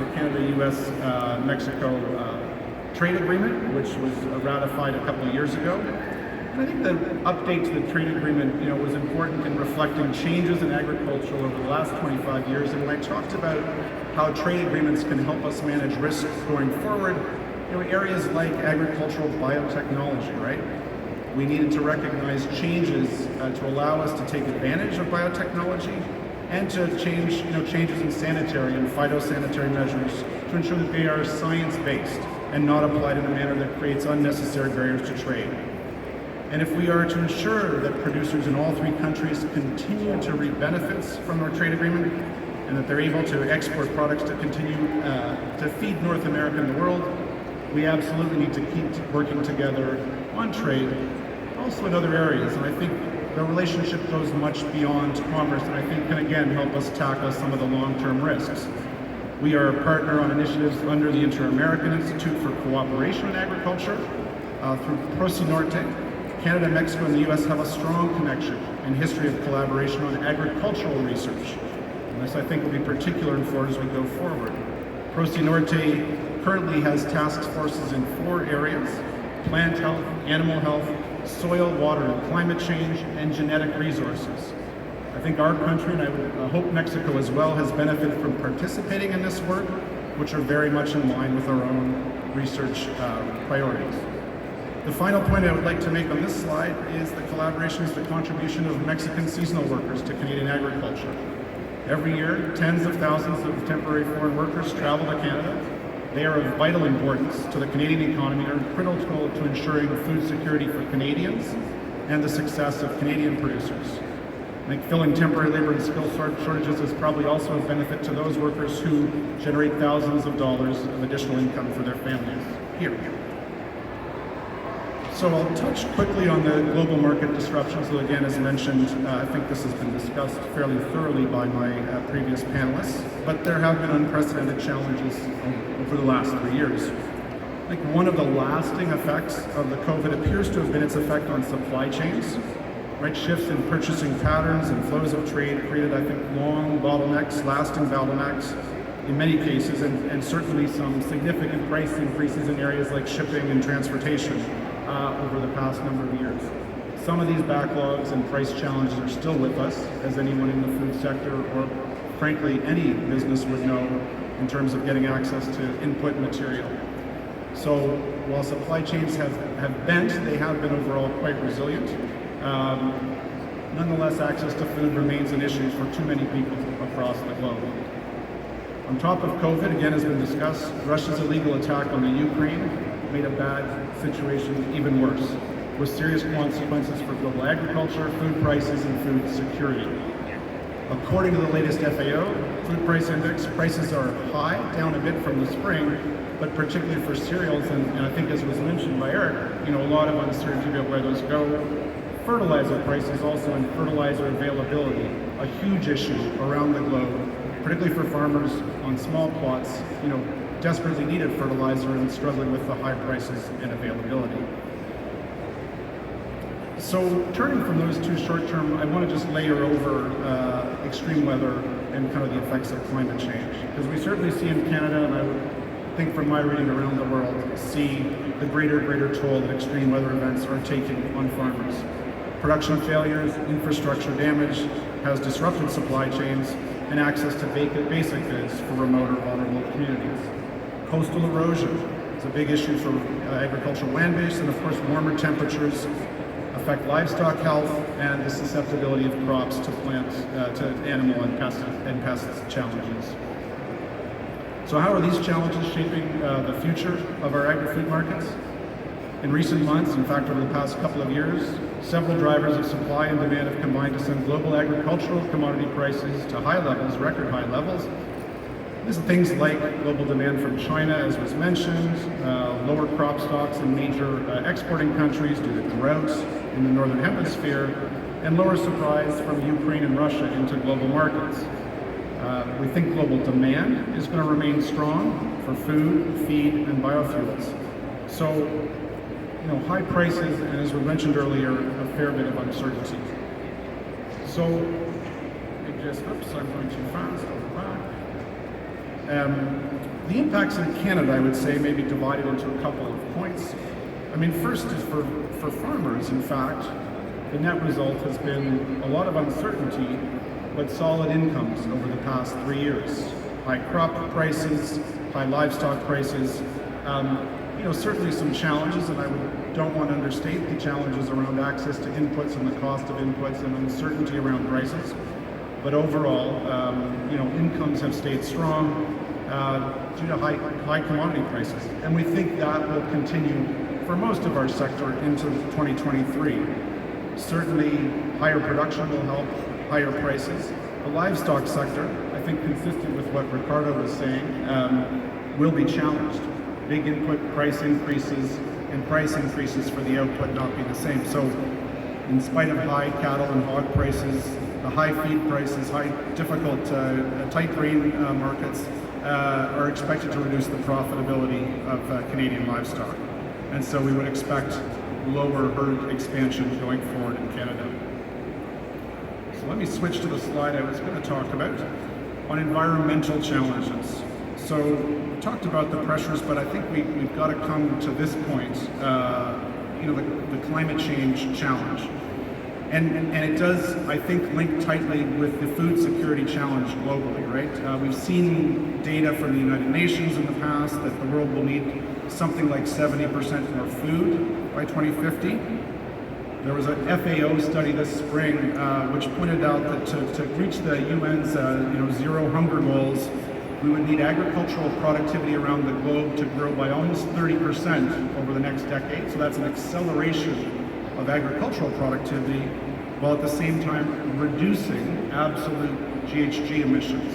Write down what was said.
the Canada-U.S.-Mexico trade agreement, which was ratified a couple of years ago. And I think the update to the trade agreement, was important in reflecting changes in agriculture over the last 25 years. And when I talked about how trade agreements can help us manage risk going forward, areas like agricultural biotechnology, right? We needed to recognize changes to allow us to take advantage of biotechnology and to changes in sanitary and phytosanitary measures to ensure that they are science-based and not applied in a manner that creates unnecessary barriers to trade. And if we are to ensure that producers in all three countries continue to reap benefits from our trade agreement and that they're able to export products to continue to feed North America and the world, we absolutely need to keep working together on trade, also in other areas. And I think the relationship goes much beyond commerce, and I think can again help us tackle some of the long-term risks. We are a partner on initiatives under the Inter-American Institute for Cooperation in Agriculture. Through Prosi Norte, Canada, Mexico, and the U.S. have a strong connection and history of collaboration on agricultural research. And this, I think, will be particular and forward as we go forward. Prosi Norte currently has task forces in 4 areas: plant health, animal health, soil, water, and climate change, and genetic resources. I think our country, and I would hope Mexico as well, has benefited from participating in this work, which are very much in line with our own research priorities. The final point I would like to make on this slide is the collaboration is the contribution of Mexican seasonal workers to Canadian agriculture. Every year, tens of thousands of temporary foreign workers travel to Canada. They are of vital importance to the Canadian economy and are critical to ensuring food security for Canadians and the success of Canadian producers. I think filling temporary labor and skill shortages is probably also a benefit to those workers who generate thousands of dollars of additional income for their families here. So I'll touch quickly on the global market disruptions, though again, as mentioned, I think this has been discussed fairly thoroughly by my previous panelists, but there have been unprecedented challenges over the last 3 years. I think one of the lasting effects of the COVID appears to have been its effect on supply chains. Right, shifts in purchasing patterns and flows of trade created, I think, long bottlenecks, lasting bottlenecks in many cases, and certainly some significant price increases in areas like shipping and transportation over the past number of years. Some of these backlogs and price challenges are still with us, as anyone in the food sector or frankly any business would know in terms of getting access to input material. So while supply chains have bent, they have been overall quite resilient. Nonetheless, access to food remains an issue for too many people across the globe. On top of COVID, again has been discussed, Russia's illegal attack on the Ukraine made a bad situation even worse, with serious consequences for global agriculture, food prices, and food security. According to the latest FAO food price index, prices are high, down a bit from the spring, but particularly for cereals, and I think as was mentioned by Eric, a lot of uncertainty about where those go. Fertilizer prices also, and fertilizer availability, a huge issue around the globe, particularly for farmers on small plots, desperately needed fertilizer and struggling with the high prices and availability. So turning from those two short-term, I want to just layer over extreme weather and kind of the effects of climate change. Because we certainly see in Canada, and I would think from my reading around the world, see the greater toll that extreme weather events are taking on farmers. Production failures, infrastructure damage has disrupted supply chains and access to basic goods for remote or vulnerable communities. Coastal erosion is a big issue for agricultural land base, and of course warmer temperatures affect livestock health and the susceptibility of crops to plants, to animal and pest challenges. So how are these challenges shaping the future of our agri-food markets? In recent months, in fact over the past couple of years, several drivers of supply and demand have combined to send global agricultural commodity prices to high levels, record high levels. These are things like global demand from China, as was mentioned, lower crop stocks in major exporting countries due to droughts in the Northern Hemisphere, and lower supplies from Ukraine and Russia into global markets. We think global demand is going to remain strong for food, feed, and biofuels. So, high prices, and as we mentioned earlier, a fair bit of uncertainty. So, I'm going too fast, I'll go back. The impacts in Canada, I would say, may be divided into a couple of points. I mean, first is for farmers, in fact, the net result has been a lot of uncertainty, but solid incomes over the past 3 years. High crop prices, high livestock prices, certainly some challenges, and I don't want to understate the challenges around access to inputs and the cost of inputs and uncertainty around prices. But overall, incomes have stayed strong due to high commodity prices. And we think that will continue for most of our sector into 2023. Certainly, higher production will help higher prices. The livestock sector, I think consistent with what Ricardo was saying, will be challenged. Big input price increases and price increases for the output not be the same. So in spite of high cattle and hog prices, the high feed prices, difficult tight grain markets are expected to reduce the profitability of Canadian livestock. And so we would expect lower herd expansion going forward in Canada. So let me switch to the slide I was going to talk about on environmental challenges. So we talked about the pressures, but I think we've got to come to this point, the climate change challenge. And it does, I think, link tightly with the food security challenge globally, right? We've seen data from the United Nations in the past that the world will need something like 70% more food by 2050. There was an FAO study this spring which pointed out that to reach the UN's zero hunger goals, we would need agricultural productivity around the globe to grow by almost 30% over the next decade. So that's an acceleration of agricultural productivity, while at the same time reducing absolute GHG emissions.